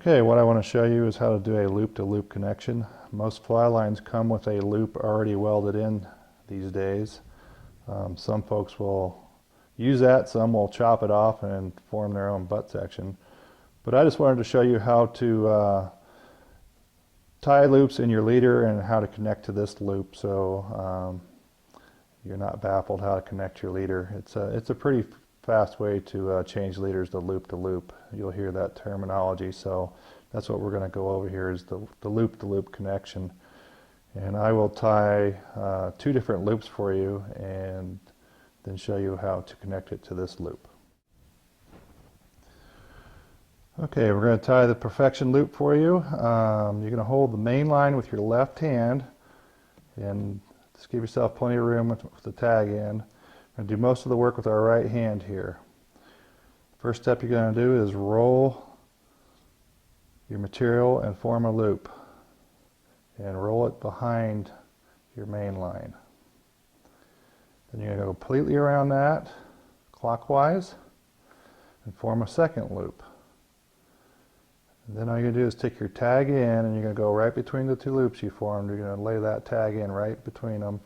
Okay, what I want to show you is how to do a loop-to-loop connection. Most fly lines come with a loop already welded in these days. Some folks will use that, some will chop it off and form their own butt section. But I just wanted to show you how to tie loops in your leader and how to connect to this loop so you're not baffled how to connect your leader. It's a pretty fast way to change leaders to loop. You'll hear that terminology, so that's what we're going to go over here is the loop-to-loop connection. And I will tie two different loops for you and then show you how to connect it to this loop. Okay, we're going to tie the perfection loop for you. You're going to hold the main line with your left hand and just give yourself plenty of room with the tag in. We're going to do most of the work with our right hand here. First step you're going to do is roll your material and form a loop. And roll it behind your main line. Then you're going to go completely around that clockwise and form a second loop. And then all you're going to do is take your tag in and you're going to go right between the two loops you formed. You're going to lay that tag in right between them.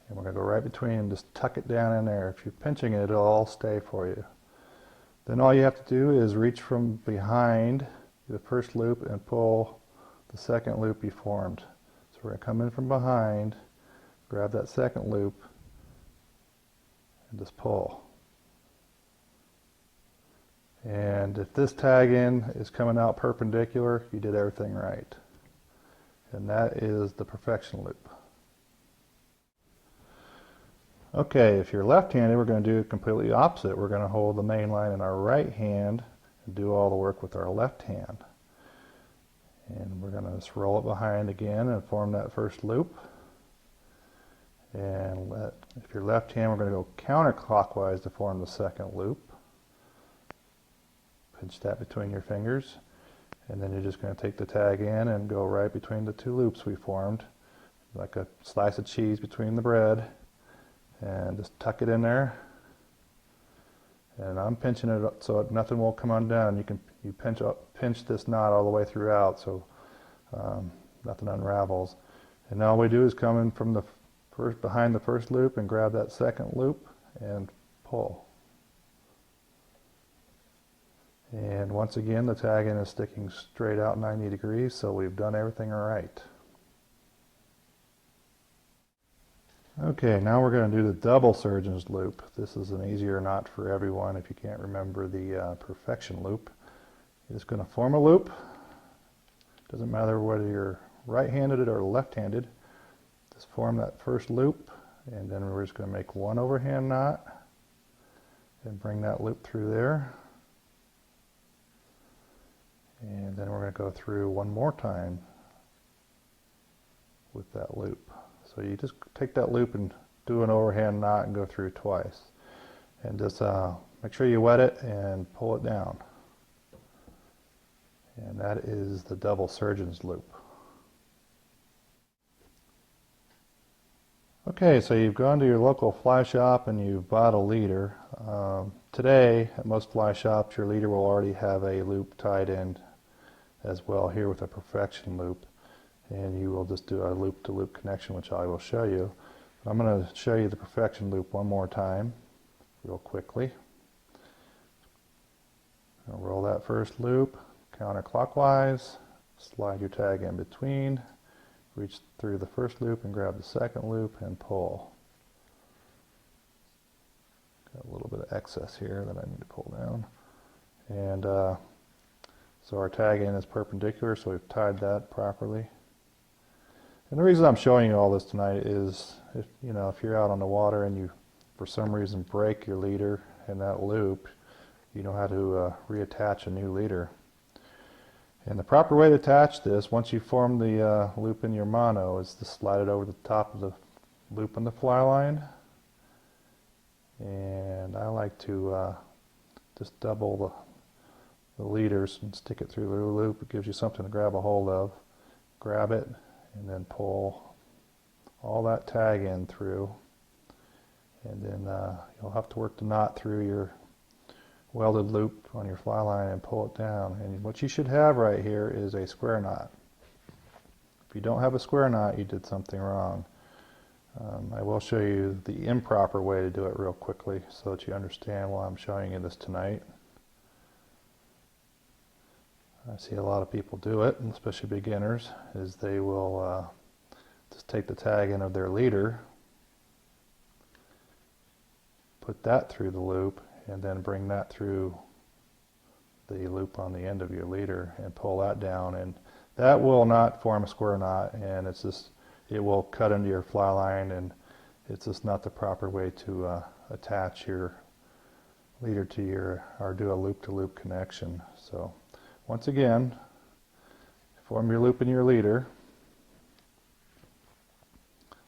And we're going to go right between and just tuck it down in there. If you're pinching it, it'll all stay for you. Then all you have to do is reach from behind the first loop and pull the second loop you formed. So we're going to come in from behind, grab that second loop, and just pull. And if this tag in is coming out perpendicular, you did everything right. And that is the perfection loop. Okay, if you're left-handed, we're going to do completely opposite. We're going to hold the main line in our right hand and do all the work with our left hand. And we're going to just roll it behind again and form that first loop. And if you're left hand, we're going to go counterclockwise to form the second loop. Pinch that between your fingers. And then you're just going to take the tag in and go right between the two loops we formed, like a slice of cheese between the bread. And just tuck it in there. And I'm pinching it so nothing will come undone. You pinch this knot all the way throughout so nothing unravels. And all we do is come in from the behind the first loop and grab that second loop and pull. And once again, the tag in is sticking straight out 90 degrees, so we've done everything right. Okay, now we're going to do the double surgeon's loop. This is an easier knot for everyone if you can't remember the perfection loop. You're just going to form a loop. Doesn't matter whether you're right-handed or left-handed. Just form that first loop, and then we're just going to make one overhand knot and bring that loop through there. And then we're going to go through one more time with that loop. So you just take that loop and do an overhand knot and go through twice. And just make sure you wet it and pull it down. And that is the double surgeon's loop. Okay, so you've gone to your local fly shop and you've bought a leader. Today, at most fly shops, your leader will already have a loop tied in as well here with a perfection loop. And you will just do a loop-to-loop connection, which I will show you. I'm going to show you the perfection loop one more time, real quickly. I'll roll that first loop, counterclockwise, slide your tag in between, reach through the first loop and grab the second loop and pull. Got a little bit of excess here that I need to pull down. And so our tag in is perpendicular, so we've tied that properly. And the reason I'm showing you all this tonight is, if you're out on the water and you, for some reason, break your leader in that loop, you know how to reattach a new leader. And the proper way to attach this, once you form the loop in your mono, is to slide it over the top of the loop on the fly line. And I like to just double the leaders and stick it through the loop. It gives you something to grab a hold of. Grab it and then pull all that tag in through, and then you'll have to work the knot through your welded loop on your fly line and pull it down. And what you should have right here is a square knot. If you don't have a square knot, you did something wrong. I will show you the improper way to do it real quickly so that you understand why I'm showing you this tonight. I see a lot of people do it, especially beginners, is they will just take the tag end of their leader, put that through the loop, and then bring that through the loop on the end of your leader and pull that down, and that will not form a square knot, and it's just, it will cut into your fly line, and it's just not the proper way to attach your leader to your, or do a loop-to-loop connection. So once again, form your loop in your leader,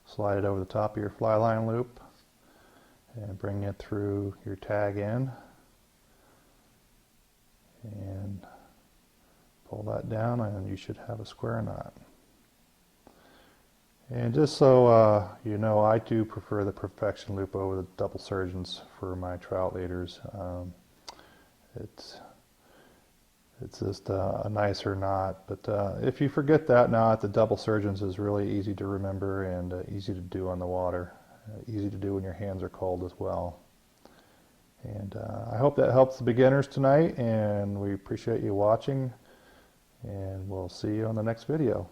slide it over the top of your fly line loop, and bring it through your tag end, and pull that down, and you should have a square knot. And just so you know, I do prefer the Perfection loop over the double surgeons for my trout leaders. It's just a nicer knot, but if you forget that knot, the double surgeons is really easy to remember and easy to do on the water. Easy to do when your hands are cold as well. And I hope that helps the beginners tonight, and we appreciate you watching, and we'll see you on the next video.